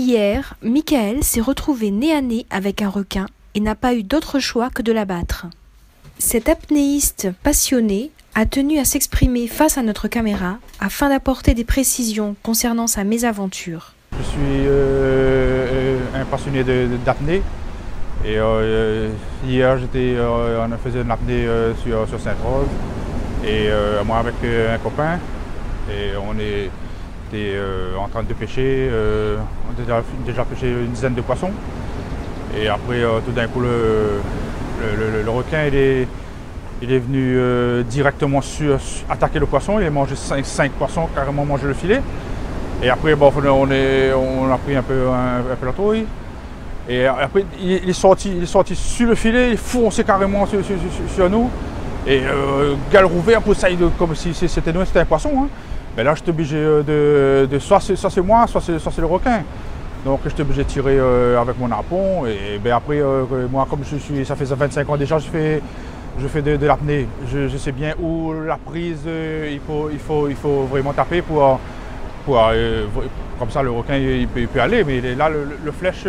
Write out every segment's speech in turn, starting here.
Hier, Michael s'est retrouvé nez à nez avec un requin et n'a pas eu d'autre choix que de l'abattre. Cet apnéiste passionné a tenu à s'exprimer face à notre caméra afin d'apporter des précisions concernant sa mésaventure. Je suis un passionné d'apnée et hier on faisait une apnée sur Sainte-Rose et moi avec un copain et on était en train de pêcher, on a déjà pêché une dizaine de poissons et après tout d'un coup le requin il est venu directement attaquer le poisson, il a mangé 5 poissons, carrément mangé le filet. Et après, bon, on a pris un peu la trouille. Et après, il est sorti sur le filet, il foncé carrément sur nous. Et galrouvé un peu, comme si c'était nous, c'était un poisson. Hein. Mais là, j'étais obligé soit c'est moi, soit c'est le requin. Donc, j'étais obligé de tirer avec mon harpon. Et ben, après, moi, comme ça fait 25 ans déjà, je fais de l'apnée. Je sais bien où la prise, il faut vraiment taper pour comme ça le requin il peut aller, mais là le flèche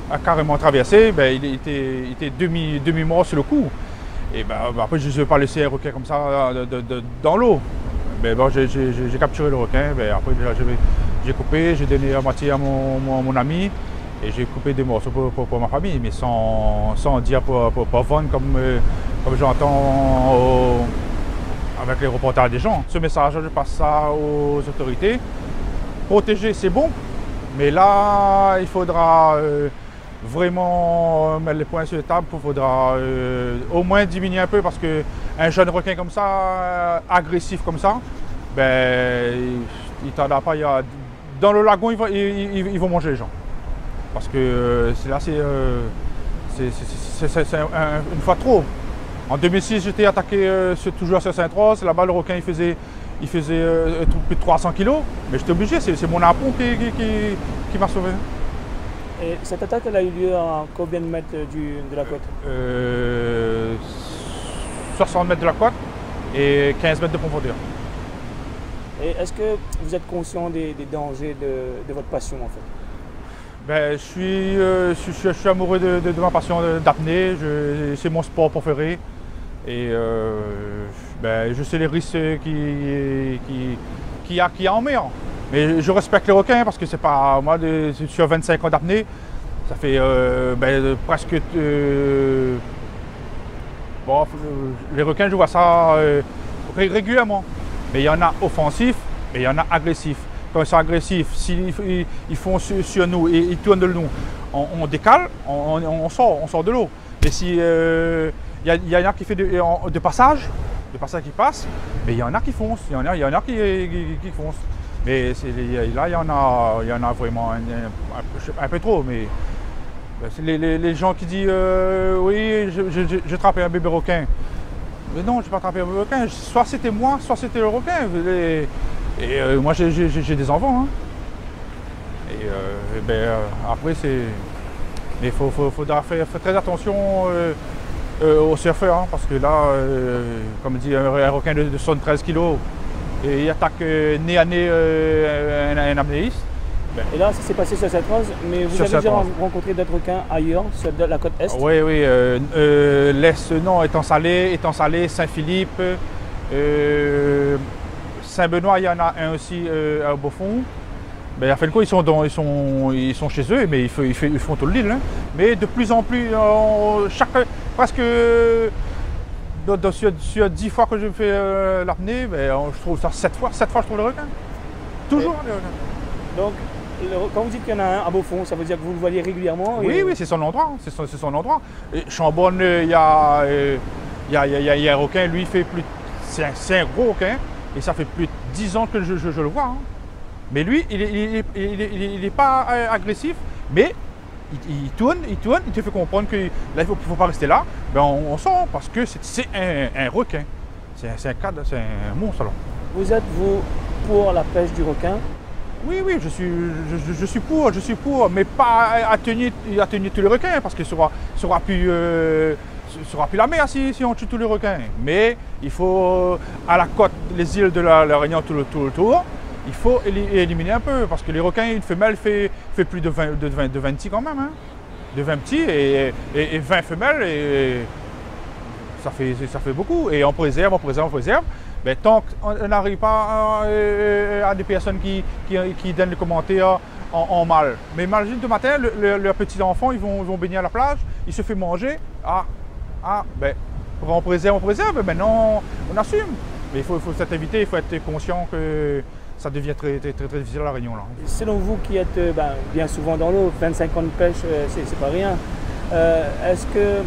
a carrément traversé, ben, il était demi-mort sur le coup. Et ben, après je ne vais pas laisser un requin comme ça dans l'eau. Ben, bon, j'ai capturé le requin, ben, après j'ai coupé, j'ai donné la moitié à mon ami et j'ai coupé des morceaux pour ma famille, mais sans dire pour vendre comme j'entends avec les reportages des gens. Ce message, je passe ça aux autorités. Protéger, c'est bon, mais là, il faudra vraiment mettre les points sur la table. Il faudra au moins diminuer un peu parce qu'un jeune requin comme ça, agressif comme ça, ben, il ne tarde pas. Dans le lagon, ils vont manger les gens. Parce que là, c'est une fois trop. En 2006, j'étais attaqué toujours sur Sainte-Rose. Là-bas, le requin, il faisait plus de 300 kg. Mais j'étais obligé, c'est mon harpon qui m'a sauvé. Et cette attaque, elle a eu lieu à combien de mètres de la côte 60 mètres de la côte et 15 mètres de profondeur. Et est-ce que vous êtes conscient des dangers de votre passion, en fait? Ben, je suis amoureux de ma passion d'apnée. C'est mon sport préféré. Et ben, je sais les risques qu'il y a en mer. Mais je respecte les requins parce que c'est pas moi, sur 25 ans d'apnée, ça fait ben, presque. Bon, les requins, je vois ça régulièrement. Mais il y en a offensifs et il y en a agressifs. Quand ils sont agressifs, s'ils font sur nous et ils tournent de nous, on décale, on sort de l'eau. Et si il y en a qui fait de passage qui passent, mais il y en a qui foncent, il y en a qui foncent. Mais là, il y en a vraiment un peu trop. Mais les gens qui disent oui, j'ai attrapé un bébé requin. Mais non, je n'ai pas attrapé un bébé requin. Soit c'était moi, soit c'était le requin. Et moi, j'ai des enfants. Hein. Et ben, après, c'est. Mais il faudra faire très attention aux surfeurs, hein, parce que là, comme dit, un requin de 73 kg, et il attaque nez à nez un apnéiste. Ben. Et là, ça s'est passé sur Sainte-Rose, mais vous avez déjà rencontré d'autres requins ailleurs, sur la côte Est? Oui, l'Est, non, étant salé, Saint-Philippe, Saint-Benoît, il y en a un aussi à Beaufort. Ben, à Felco, ils sont chez eux, mais ils font tout l'île. Hein. Mais de plus en plus, presque sur 10 fois que je fais l'apnée, ben, je trouve ça 7 fois je trouve le requin. Toujours les requins. Donc, quand vous dites qu'il y en a un à Beaufort, ça veut dire que vous le voyez régulièrement? Oui, c'est son endroit. C'est son endroit. Et Chambonne, il y a un requin, lui, il fait plus. C'est un gros requin, et ça fait plus de 10 ans que je le vois. Hein. Mais lui, il n'est pas agressif, mais il tourne, il te fait comprendre que là, il ne faut pas rester là. Ben, on sort parce que c'est un requin. C'est un monstre. Alors. Vous êtes, vous, pour la pêche du requin? Oui, je suis pour, mais pas à tenir tous les requins, parce que ce sera plus la mer si on tue tous les requins. Mais il faut, à la côte, les îles de la Réunion tout le tour, il faut éliminer un peu, parce que les requins, une femelle fait plus de 20 petits quand même. Hein. De 20 petits et 20 femelles, et ça fait beaucoup. Et on préserve. Mais tant qu'on n'arrive pas à des personnes qui donnent des commentaires en mal. Mais imagine, de matin, leurs petits-enfants, ils vont baigner à la plage, ils se font manger. Ben, on préserve, mais maintenant, on assume. Mais il faut s'être évité, il faut être conscient que ça devient très difficile à La Réunion. Là. Selon vous qui êtes bien souvent dans l'eau, 25 ans de pêche, c'est pas rien. Est-ce que,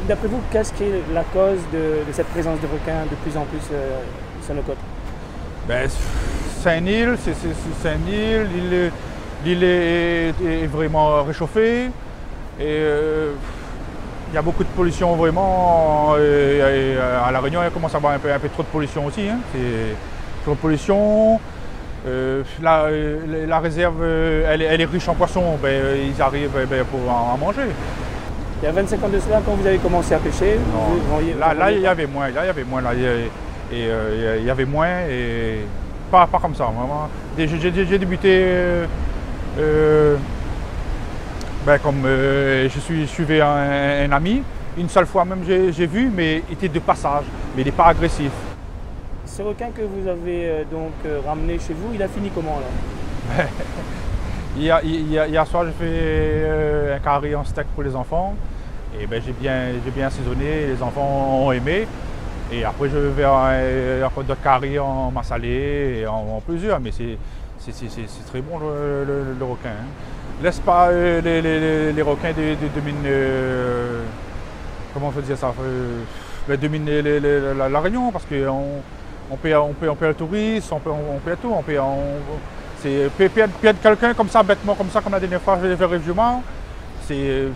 d'après vous, qu'est-ce qui est la cause de cette présence de requins de plus en plus sur nos côtes? Ben, c'est une île, l'île est vraiment réchauffée. Et il y a beaucoup de pollution vraiment. À La Réunion, il commence à avoir un peu trop de pollution aussi. Hein. Trop de pollution. La réserve, elle est riche en poissons. Ben, ils arrivent pour en manger. Il y a 25 ans de cela, quand vous avez commencé à pêcher, là, il y avait moins. Il y avait moins et pas comme ça. Vraiment. J'ai débuté. Comme je suivais un ami, une seule fois même j'ai vu, mais il était de passage, mais il n'est pas agressif. Ce requin que vous avez ramené chez vous, il a fini comment là? Hier soir, j'ai fait un carré en steak pour les enfants. Et j'ai bien assaisonné, les enfants ont aimé. Et après, je vais vers un d'autres carrés en massalé et en plusieurs, mais c'est très bon le requin. Hein. Laisse pas les requins dominent, comment on peut dire ça, dominent la Réunion, parce qu'on paie le tourisme, on paie tout, perdre quelqu'un comme ça, bêtement comme ça, comme la dernière fois, j'ai fait le régiment, c'est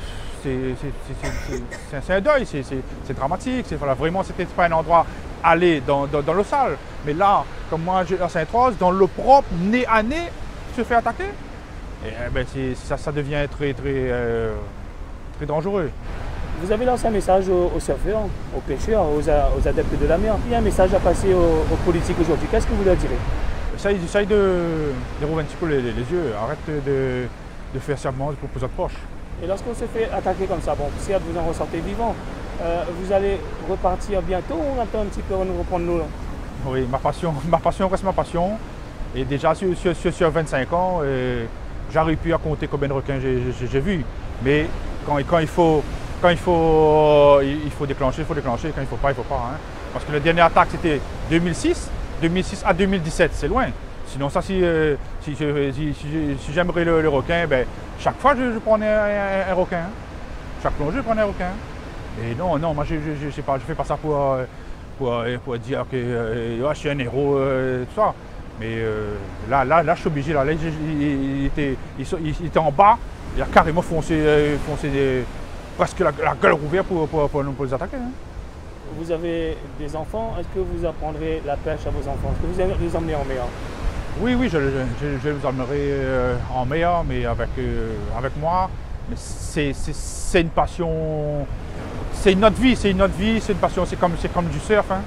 un deuil, c'est dramatique, vraiment c'était pas un endroit à aller dans l'eau sale. Mais là, comme moi à Sainte-Rose, dans l'eau propre, nez à nez, se fait attaquer. Et ça devient très dangereux. Vous avez lancé un message aux surfeurs, aux pêcheurs, aux adeptes de la mer. Il y a un message à passer aux politiques aujourd'hui. Qu'est-ce que vous leur direz? Essaye de rouvrir un petit peu les yeux. Arrête de faire seulement pour votre poche. Et lorsqu'on se fait attaquer comme ça, bon, certes vous en ressortez vivant, vous allez repartir bientôt ou on attend un petit peu de nous reprendre nous là? Oui, ma passion reste ma passion. Et déjà sur 25 ans, j'arrive plus à compter combien de requins j'ai vu. Mais quand il faut déclencher, quand il ne faut pas, il ne faut pas. Hein. Parce que la dernière attaque c'était 2006 à 2017, c'est loin. Sinon ça, si j'aimerais le requin, chaque fois je prenais un requin. Hein. Chaque plongée, je prenais un requin. Et non, moi je fais pas ça pour dire que je suis un héros, tout ça. Mais là, je suis obligé. Là, il était en bas, il a carrément foncé presque la gueule ouverte pour les attaquer. Hein. Vous avez des enfants, est-ce que vous apprendrez la pêche à vos enfants? Est-ce que vous allez les emmener en mer? Oui, je les emmènerai en mer, mais avec moi. Mais c'est une passion, c'est une autre vie, c'est une passion, c'est comme du surf. Hein.